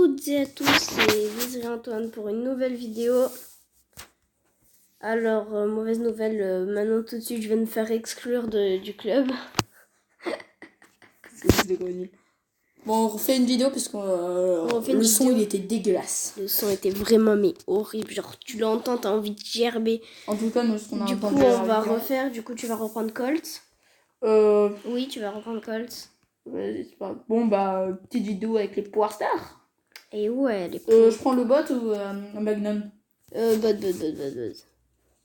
toutes et à tous, c'est Désiré Antoine pour une nouvelle vidéo. Alors, mauvaise nouvelle, maintenant tout de suite je vais me faire exclure du club. Bon, on refait une vidéo parce que le son il était dégueulasse. Le son était vraiment mais horrible, genre tu l'entends, t'as envie de gerber. En tout cas, nous ce qu'on a Du coup, entendu on va refaire, du coup tu vas reprendre Colt. Oui, tu vas reprendre Colt. Bon, bah, petite vidéo avec les Power Stars. Et ouais, les je prends le bot ou un Magnum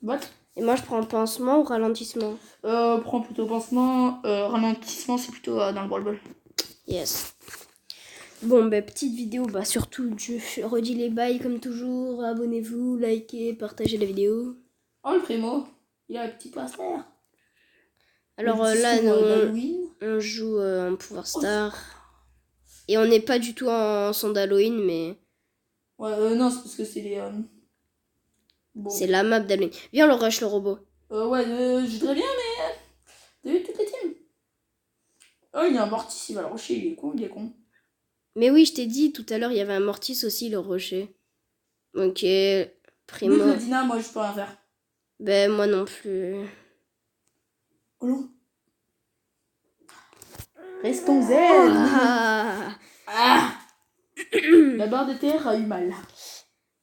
Bot. Et moi je prends pansement ou ralentissement Prends plutôt pansement. Ralentissement, c'est plutôt dans le ball. Yes. Bon, bah, petite vidéo, bah, surtout, je redis les bails comme toujours. Abonnez-vous, likez, partagez la vidéo. Oh, le primo, il a un petit poster. Alors là, nous, on joue en Power Star. Et on n'est pas du tout en son d'Halloween, mais... Ouais, non, c'est parce que c'est les... Bon. C'est la map d'Halloween. Viens, on le rush, le robot. Ouais, je voudrais bien, mais... T'as vu toutes les teams? Oh, il y a un Mortis, il va le rusher, il est con. Mais oui, je t'ai dit, tout à l'heure, il y avait un Mortis aussi, le rocher. Ok, primo. Vu que le Dina, moi, je peux rien faire. Ben, moi non plus. Oh non. Restons zen. La barre de terre a eu mal.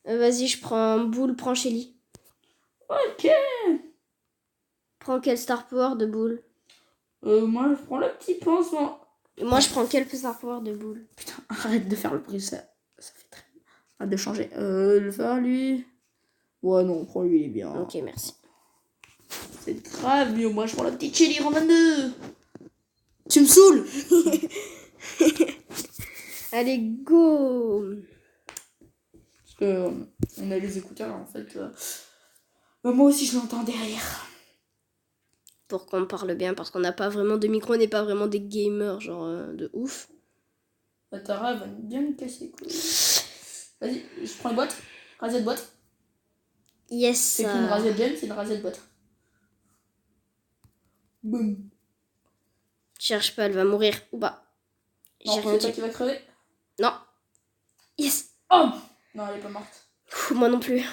Vas-y, je prends Boule, prends Shelly. Ok. Prends quel Star Power de Boule? Moi, je prends le petit pansement. Moi, je prends quel Star Power de Boule? Putain, arrête de faire le prix, ça fait très... Arrête de changer. Le faire, lui... Ouais, non, prends lui, il est bien. Ok, merci. C'est grave, mais moi, je prends la petite Shelly en 22. Tu me saoules. Allez, go. Parce que on a les écouteurs, en fait. Moi aussi, je l'entends derrière. Pour qu'on parle bien, parce qu'on n'a pas vraiment de micro, on n'est pas vraiment des gamers, genre de ouf. Tara va bien me casser les couilles. Vas-y, je prends une boîte. Rasette boîte. Yes. C'est une rasette bien, c'est une rasette boîte. Boum. Cherche pas, elle va mourir. Ou pas. Non, c'est toi qui va crever. Non. Yes. Oh. Non, elle est pas morte. Moi non plus.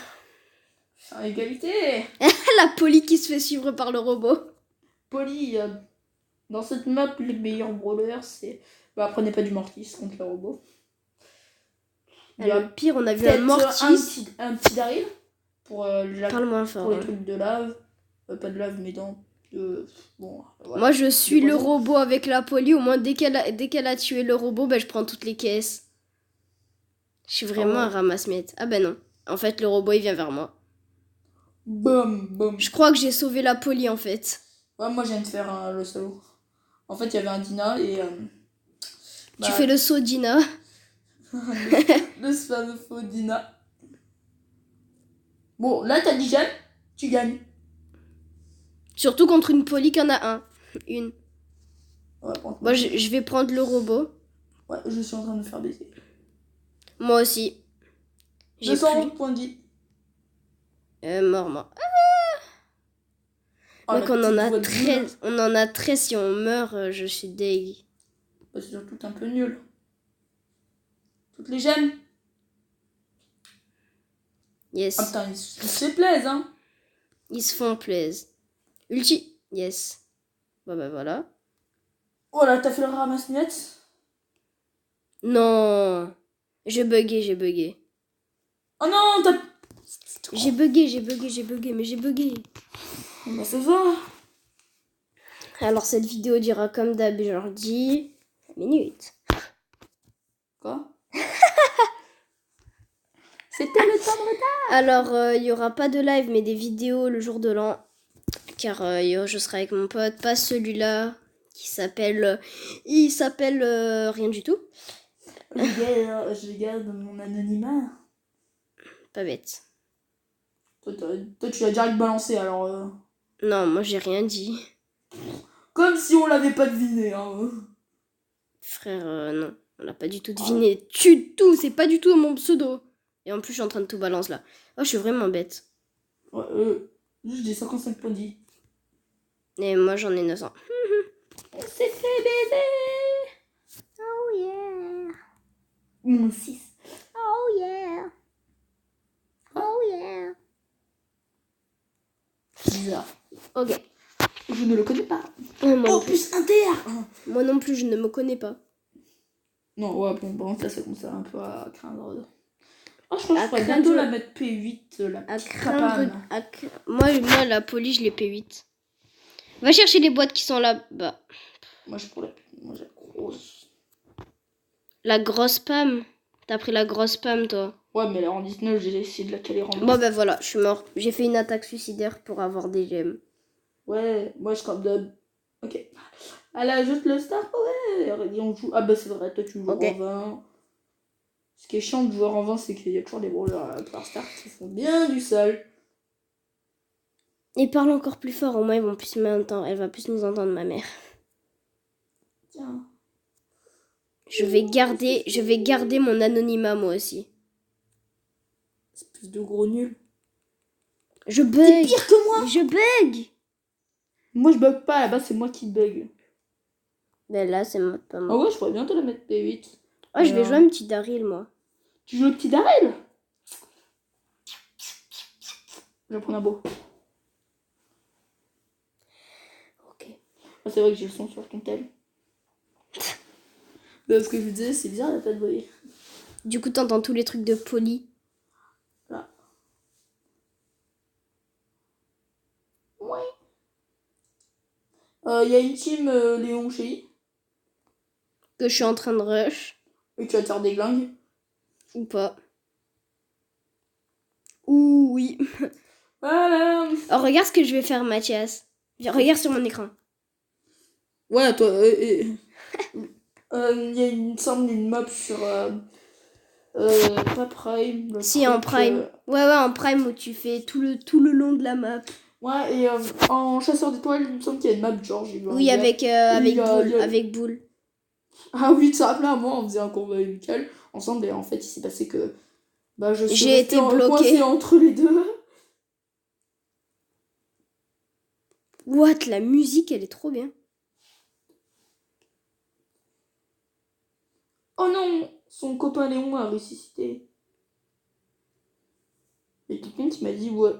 À égalité. La Polly qui se fait suivre par le robot. Polly, dans cette map, les meilleurs brawlers, c'est... Bah, prenez pas du Mortis contre le robot. Le pire, on a vu un Mortis. Un petit Daryl pour, Parle moins fort, pour les trucs de lave. Pas de lave, mais dans... bon, voilà. Moi, je suis le robot avec la Polly. Au moins, dès qu'elle a tué le robot, bah, je prends toutes les caisses. Je suis vraiment un ramasse-miettes. Ah ben non. En fait, le robot, il vient vers moi. Boum, boum. Je crois que j'ai sauvé la Polly, en fait. Ouais, moi, je viens de faire le solo. En fait, il y avait un Dina et... tu fais le saut, Dina. le fameux faux Dina. Bon, là, t'as dit j'aime, tu gagnes. Surtout contre une Polly qu'il y en a un. Une. Ouais, moi, je vais prendre le robot. Ouais, je suis en train de me faire baiser. Moi aussi. J'ai 200 points de vie. Mort, moi. Donc on en a 13. On en a 13 si on meurt, je suis deg. Bah, c'est surtout un peu nul. Toutes les gemmes. Yes. Ah putain, ils se plaisent, hein. Ils se font plaisir. Ulti. Yes. Bah voilà. Oh là, t'as fait le ramasse-miettes. Non. J'ai bugué. Oh non, t'as... J'ai bugué, mais j'ai bugué. Bah ça va. Alors cette vidéo durera comme d'hab, genre 10 minutes. Quoi? C'était le temps de retard. Alors il y aura pas de live mais des vidéos le jour de l'an. Car je serai avec mon pote, pas celui-là qui s'appelle... il s'appelle rien du tout. Je garde mon anonymat. Pas bête. Toi tu l'as direct balancé alors... Non, moi j'ai rien dit. Comme si on l'avait pas deviné, hein. Frère, non, on l'a pas du tout deviné. Tu tout, c'est pas du tout mon pseudo. Et en plus, je suis en train de tout balance là. Oh, je suis vraiment bête. Ouais, juste j'ai 55 points de vie. Et moi, j'en ai 900. On s'est fait baiser. Oh yeah. Mon 6. Ok. Je ne le connais pas. Ouais, moi, non plus. Opus Inter. Moi non plus, je ne me connais pas. Non, ouais, bon, ça commence un peu à craindre. Oh, je crois que À je pourrais craindre- bientôt la mettre P8, la À petite craindre. capane. Moi, la police, je l'ai P8. Va chercher les boîtes qui sont là-bas. Moi, j'ai grosse. La grosse Pam. T'as pris la grosse Pam, toi. Ouais, mais là, en 19, j'ai essayé de la caler en Bon, ben voilà, je suis mort. J'ai fait une attaque suicidaire pour avoir des gemmes. Ouais, moi, je comme d'hab. Ok. Elle ajoute le star power. Et on joue. Ah, bah, c'est vrai, toi, tu joues Ok. en 20. Ce qui est chiant de jouer en 20, c'est qu'il y a toujours des brawlers par star qui font bien du sale. Et parle encore plus fort, au moins ils vont plus m'entendre. Elle va plus nous entendre, ma mère. Tiens. Je vais garder mon anonymat, moi aussi. Espèce de gros nul. Je T'es bug. pire que moi. Je bug. Moi, je bug pas. Là-bas, c'est moi qui bug. Ben là, c'est pas Ah moi. ouais, je pourrais bientôt la mettre P8. Oh, je vais jouer un petit Daryl, moi. Tu joues le petit Daryl? Je vais prendre un beau. Ok. Ah, c'est vrai que j'ai le son sur ton tel. Ce que je vous disais, c'est bizarre, il n'y a pas de bruit. Du coup, t'entends tous les trucs de Polly. Là. Ouais. Il y a une team Léon Chély. Que je suis en train de rush. Et tu vas te faire des glingues. Ou pas. Ouh, oui. Voilà. Oh, regarde ce que je vais faire, Mathias. Regarde sur mon écran. Ouais, toi. Il y a une map sur. Pas Prime. Si, en Prime. Ouais, en Prime où tu fais tout le long de la map. Ouais, et en chasseur d'étoiles, il me semble qu'il y a une map, genre, j'ai vu un Oui, gars. avec Boule. Avec Boule. Ah oui, ça rappelait à moi, on faisait un combat amical ensemble, et en fait, il s'est passé que. Bah, je suis J'ai été bloquée. coincée entre les deux. What, la musique, elle est trop bien. Oh non, son copain Léon a ressuscité. Et quelqu'un qui m'a dit, ouais.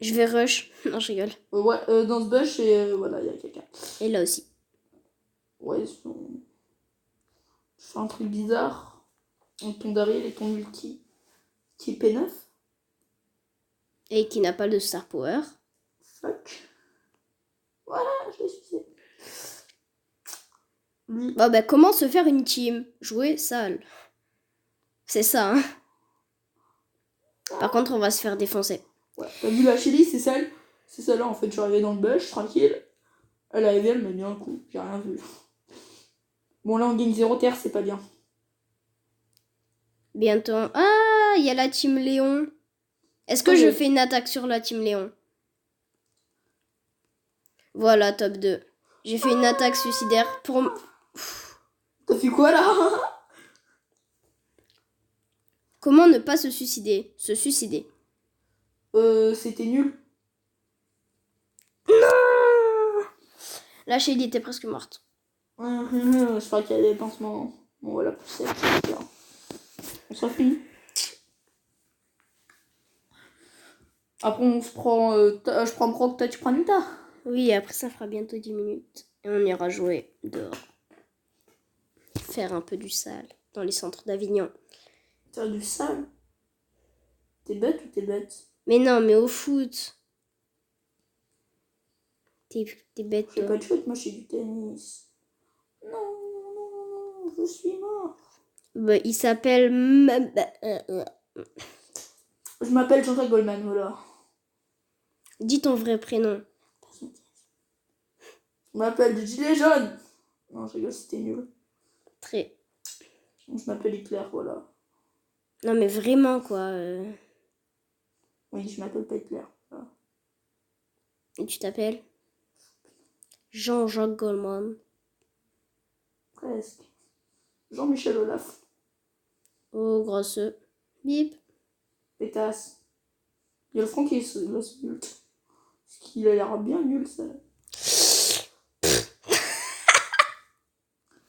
Je vais rush. Non, je rigole. Ouais, dans ce bush, et voilà, il y a quelqu'un. Et là aussi. Ouais, je fais un truc bizarre. Ton Daryl et ton ulti. Qui est P9. Et qui n'a pas de Star Power. Fuck. Voilà, je l'ai sucé. Lui. Bon, bah, comment se faire une team? Jouer sale. C'est ça, hein. Par contre, on va se faire défoncer. Ouais, t'as vu la Shelly, c'est celle. C'est celle-là, en fait, je suis arrivée dans le bush, tranquille. Elle arrivée, elle m'a mis un coup. J'ai rien vu. Bon, là, on gagne 0 terre, c'est pas bien. Bientôt. Ah, il y a la team Léon. Est-ce que je fais une attaque sur la team Léon? Voilà, top 2. J'ai fait une attaque suicidaire pour... T'as fait quoi, là? Comment ne pas se suicider? Se suicider. C'était nul. Non! La Shelly était presque morte. Je crois qu'il y a des pansements. Bon, voilà, poussette, c'est bien. On sera fini. Après, on se prend. Je prends Brock, toi, tu prends Nita. Oui, après ça fera bientôt 10 minutes. Et on ira jouer dehors. Faire un peu du sale dans les centres d'Avignon. Faire du sale. T'es bête ou t'es bête? Mais non, mais au foot. T'es bête, Je fais toi. pas de foot, moi je fais du tennis. Non, je suis mort. Bah, il s'appelle... Je m'appelle Jean-Jacques Goldman, voilà. Dis ton vrai prénom. Je m'appelle du gilet jaune. Non, je rigole, c'était nul. Très... Je m'appelle Hitler, voilà. Non, mais vraiment, quoi. Oui, je m'appelle pas Hitler. Voilà. Et tu t'appelles Jean-Jacques Goldman. Presque. Jean-Michel Olaf. Oh, grosseux. Bip. Pétasse. Il y a le Franck qui est nul. Parce qu'il a l'air bien nul, ça.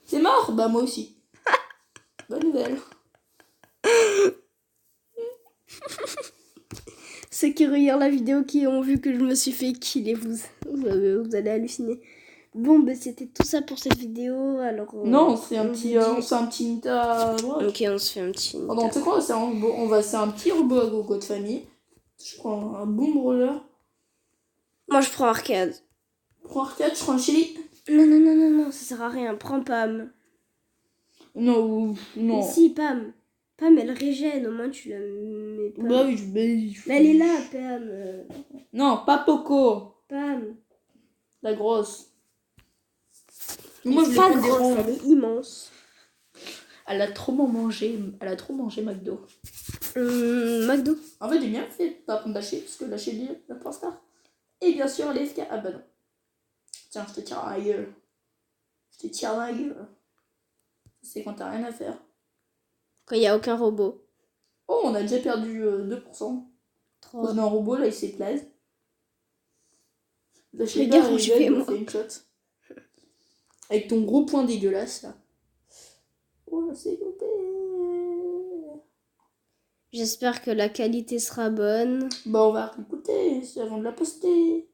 C'est mort? Bah, moi aussi. Bonne nouvelle. C'est qui regardent la vidéo qui ont vu que je me suis fait killer, vous allez halluciner. Bon, bah c'était tout ça pour cette vidéo. Alors, Non, c'est un on petit, vous dit- c'est un petit Nita. Ok, on se fait un petit. Pardon, tu sais quoi, c'est un petit robot à gogo de famille. Je prends un bon brawler. Moi, je prends arcade. Je prends arcade, je prends un chili. Non, ça sert à rien. Prends Pam. Non, non. Mais si, Pam. Pam, elle régène. Au moins, tu la mets pas. Bah oui, Mais elle est là, Pam. Non, pas Poco. Pam. La grosse. Moi, je pas grosse, elle est immense. Elle a trop mangé. Elle a trop mangé McDo. McDo. En fait, j'ai bien fait de pas prendre lâcher, parce que lâcher dit la Power Star. Et bien sûr, les FK. Ah bah non. Tiens, je te tire dans la gueule. Je te tire dans la gueule. C'est quand t'as rien à faire. Quand il n'y a aucun robot. Oh, on a déjà perdu 2%. On a un robot, là, il s'éplaise. Regarde où je fais, moi. Fait une shot. Avec ton gros poing dégueulasse, là. Oh, c'est coupé. J'espère que la qualité sera bonne. Bah, on va écouter avant de la poster.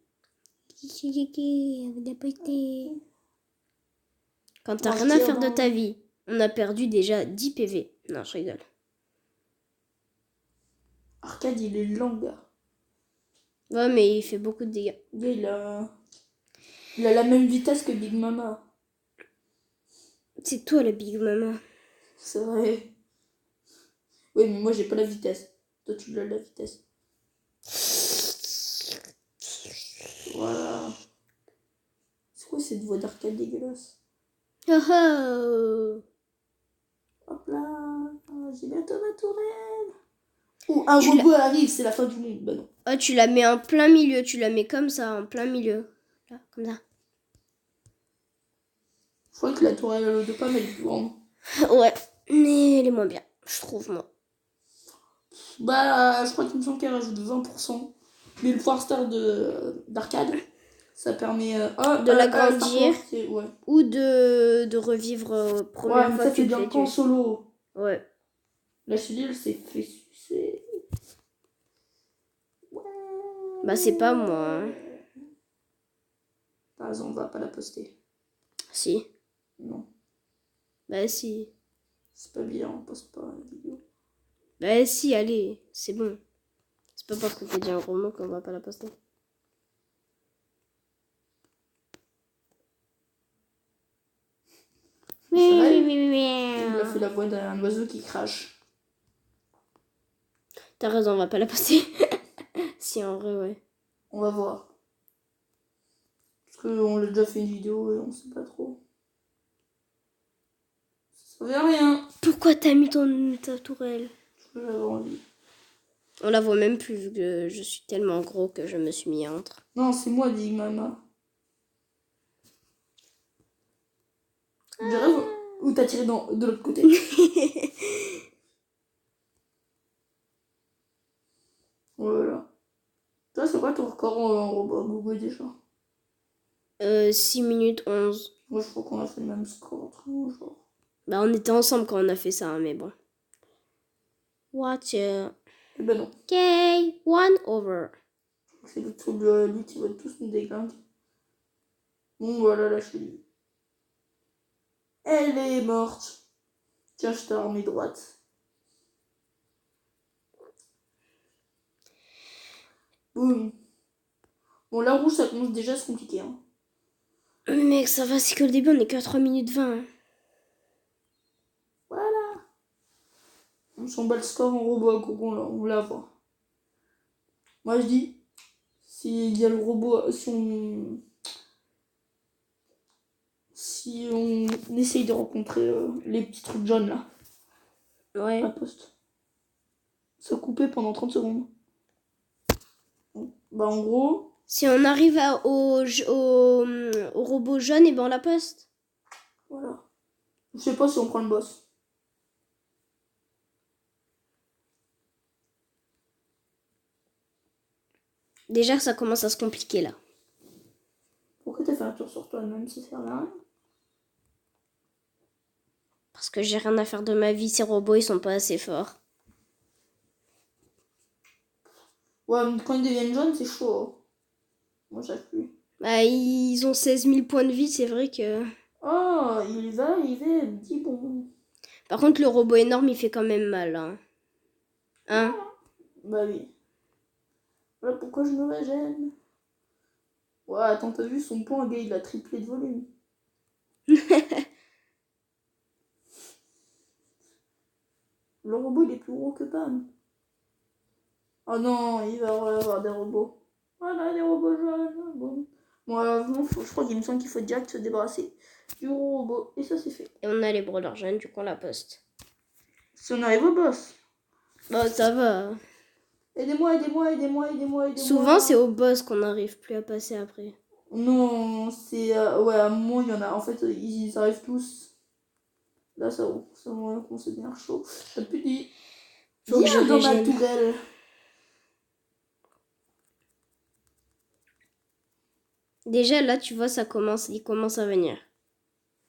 Quand t'as rien à faire de ta vie, on a perdu déjà 10 PV. Non, je rigole. Arcade, il est lent, gars. Ouais, mais il fait beaucoup de dégâts. Il a la même vitesse que Big Mama. C'est toi la Big Mama. C'est vrai. Oui, mais moi, j'ai pas la vitesse. Toi, tu l'as la vitesse. Voilà. C'est quoi cette voix d'arcade dégueulasse? Oh oh. Hop là. J'ai bientôt ma tourelle. Oh, un robot arrive, c'est la fin du monde. Bah non. Oh, tu la mets en plein milieu. Tu la mets comme ça, en plein milieu. Là, comme ça. Je crois que la tourelle de Pam, elle est plus grande. Ouais, mais elle est moins bien, je trouve, moi. Bah, je crois qu'il me semble qu'elle rajoute 20%. Mais le Power Star d'arcade, ça permet de l'agrandir ouais. ou de revivre première mais fois ça que c'est tu bien le fais qu'en tuer. solo. Ouais. La chenille, c'est fait sucer. Ouais. Bah, c'est pas moi. Hein. Par exemple, on va pas la poster. Si. Non. Bah, si. C'est pas bien, on poste pas la vidéo. Bah, si, allez, c'est bon. C'est pas parce qu'on fait dire un gros mot qu'on va pas la poster. Oui. Il a fait la voix d'un oiseau qui crache. T'as raison, on va pas la poster. Si, en vrai, ouais. On va voir. Parce qu'on l'a déjà fait une vidéo et on sait pas trop. Ça veut rien. Pourquoi t'as mis ta tourelle? J'avais envie. On la voit même plus vu que je suis tellement gros que je me suis mis entre. Non, c'est moi, dit Mama. J'ai raison. Ou t'as tiré de l'autre côté. Voilà. Toi, c'est quoi ton record en robot Google déjà? 6 minutes 11. Moi, je crois qu'on a fait le même score entre nous, genre. Bah, on était ensemble quand on a fait ça, hein, mais bon. Watch. Eh ben non. Ok, 1-over. C'est le tour de lui qui va tous nous déglinguer. Bon, voilà, la chenille. Elle est morte. Tiens, je t'ai remis droite. Boum. Bon, la rouge, ça commence déjà à se compliquer. Hein. Mec, ça va, c'est que le début, on est qu'à 3 minutes 20. Hein. Voilà. On s'en bat le score en robot à gogo, là, on va voir. Moi, je dis, s'il y a le robot, si on essaye de rencontrer les petits trucs jaunes, là, Ouais. à la poste, se couper pendant 30 secondes. Bon, bah, en gros... Si on arrive au robot jaune, et ben on la poste. Voilà. Je sais pas si on prend le boss. Déjà que ça commence à se compliquer là. Pourquoi t'as fait un tour sur toi-même si ça sert à rien? Parce que j'ai rien à faire de ma vie, ces robots ils sont pas assez forts. Ouais, mais quand ils deviennent jaunes, c'est chaud. Moi, j'arrive plus. Bah, ils ont 16 000 points de vie, c'est vrai que... Oh, il va arriver, dis bon. Par contre, le robot énorme, il fait quand même mal. Hein. Bah oui. Voilà pourquoi je me régène. Ouais, attends, t'as vu son point, gars, il a triplé de volume. Le robot, il est plus gros que Pam. Oh non, il va y avoir des robots. Voilà, des robots jaunes. Bon, bon je crois qu'il me semble qu'il faut direct se débarrasser du gros robot. Et ça, c'est fait. Et on a les brawlers jeunes, du coup, on la poste. Si on arrive au boss. Bon, ça va. Aidez-moi, aidez-moi, aidez-moi, aidez-moi, aidez-moi. Souvent, c'est au boss qu'on n'arrive plus à passer après. Non, c'est... ouais, à un moment, il y en a... En fait, ils arrivent tous. Là, ça commence à devenir chaud. T'as plus dit... Faut que je Viens dans ma régène. tourelle. Déjà, là, tu vois, il commence à venir.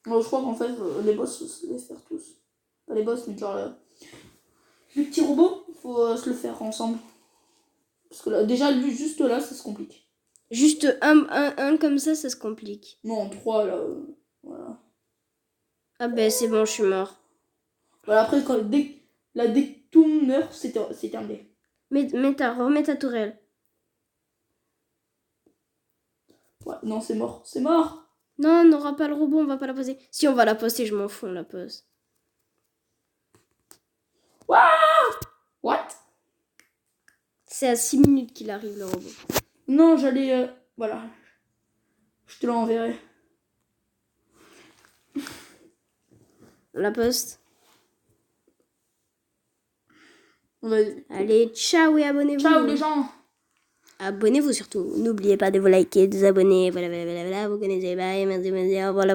Je crois qu'en fait, les boss, faut se les faire tous. Pas les boss, mais genre... les petits robots, faut se le faire ensemble. Parce que là, déjà, lui, juste là, ça se complique. Juste un comme ça se complique. Non, 3, là... voilà. Ah ben, c'est bon, je suis mort. Voilà, après, dès que tout meurt, c'est terminé. Remets ta tourelle. Ouais, non, c'est mort. C'est mort. Non, on n'aura pas le robot, on va pas la poser. Si, on va la poster, je m'en fous, on la pose. What? C'est à 6 minutes qu'il arrive, le robot. Non, j'allais... voilà. Je te l'enverrai. On la poste. Vas-y. Allez, ciao et abonnez-vous. Ciao les gens. Abonnez-vous surtout. N'oubliez pas de vous liker, de vous abonner. Voilà, vous connaissez. Bye, merci, voilà.